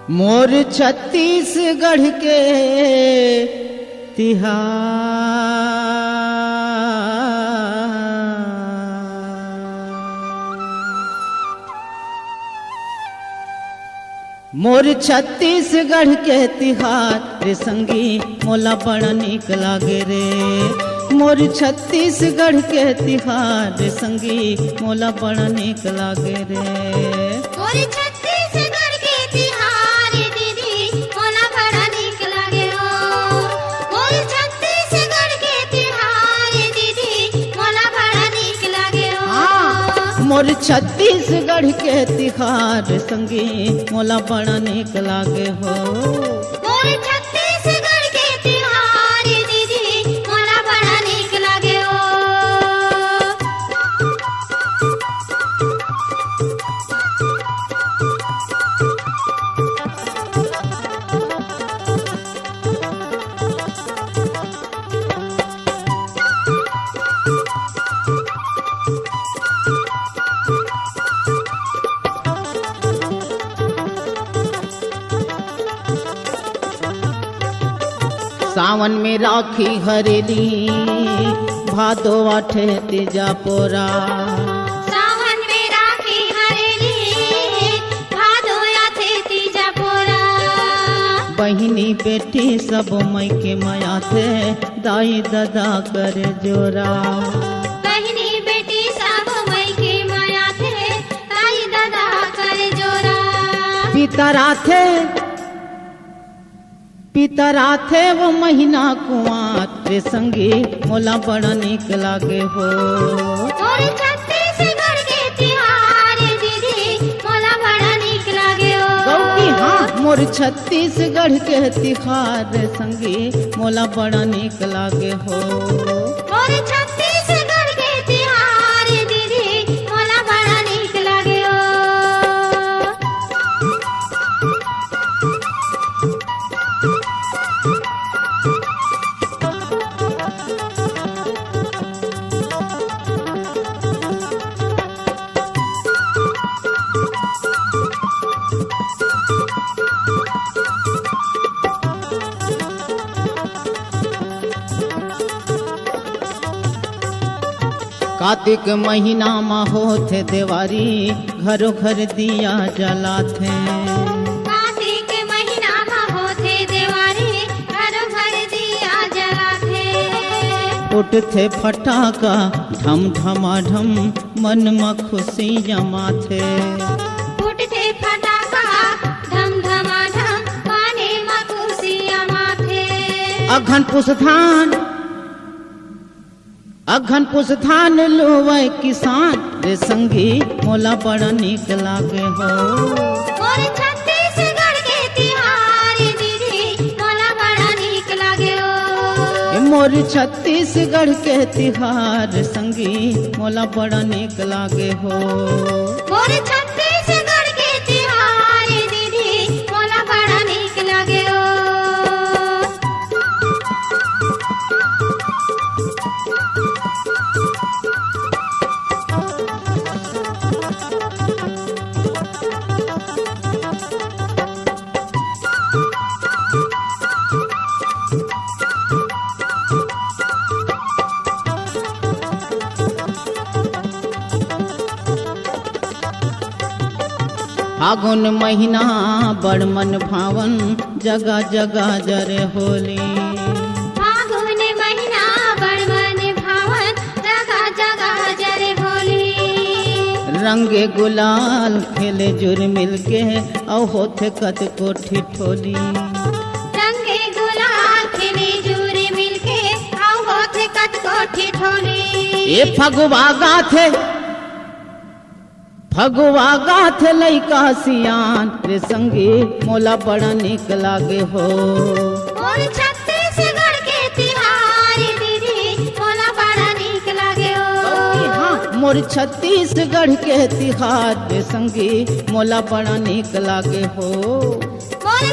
मोर छत्तीसगढ़ के तिहार, मोर छत्तीसगढ़ के तिहार रे संगी मोला बड़ा निक लागे रे। मोर छत्तीसगढ़ के तिहार रे संगी मोला बड़ा निक लागे रे। मोर छत्तीसगढ़ के तिहार दीदी मोला बड़ा निक लागे हो। मोर छत्तीसगढ़ के तिहार दीदी मोला बड़ा निक लागे हो। मोर छत्तीसगढ़ के तिहार संगी मोला बड़ा निक लागे हो। मोर छत्तीसगढ़ के तिहार दीदी मोला बड़ा निक लागे हो। सावन में राखी हरेली भादो आठे तेजा पोरा। सावन में राखी हरेली भादो आठे तीजा पोरा। बहिनी बेटी सब मई के माया थे दाई दादा कर जोरा। बहिनी बेटी सब मई के माया थे दाई दादा कर जोरा। पितरा थे वो महीना कुआं रे संगी मोला बड़ा निक लागे हो। मोर छत्तीसगढ़ के तिहार दीदी मोला बड़ा निक लागे हो। गौकी हाँ मोर छत्तीसगढ़ के तिहार रे संगी मोला बड़ा निक लागे हो। मोर छत्तीसगढ़ के तिहार दीदी मोला बड़ा निक लागे हो। कार्तिक महीना में होथे देवारी घरों घर दिया जलाथे। कार्तिक महीना में होथे देवारी घरों घर दिया जलाथे। उठथे फटाका ढम ढमाढम मन में खुशी जमाथे। फूटते फटाका धम धमाधम पानी में खुशियाँ माथे। अघन पुष धान लोवे किसान रे संगी मोला बड़ा निक लागे हो। मोर छत्तीसगढ़ के तिहार दीदी मोला बड़ा निक लागे हो। मोर छत्तीसगढ़ के तिहार संगी मोला बड़ा निक लागे हो। मोर छत्तीसगढ़ के तिहार दीदी मोला बड़ा निक लागे हो। फागुन महीना बड़ मन भावन जगह जगह जरे होली। फागुन महीना बड़ मन भावन जगह जगह जरे होली। रंगे गुलाल खेले जुर मिल के औ होथे कत कोठी ठोली। रंगे गुलाल खेले जुरे मिलके आओ होथे कत कोठी ठोली। ए फगुआ गाथे लइका सियान रे संगी मोला बड़ा निक लागे हो। मोर छत्तीसगढ़ के तिहार दीदी मोला बड़ा निक लागे हो। हाँ मोर छत्तीसगढ़ के तिहार रे संगी मोला बड़ा निक लागे हो। मोर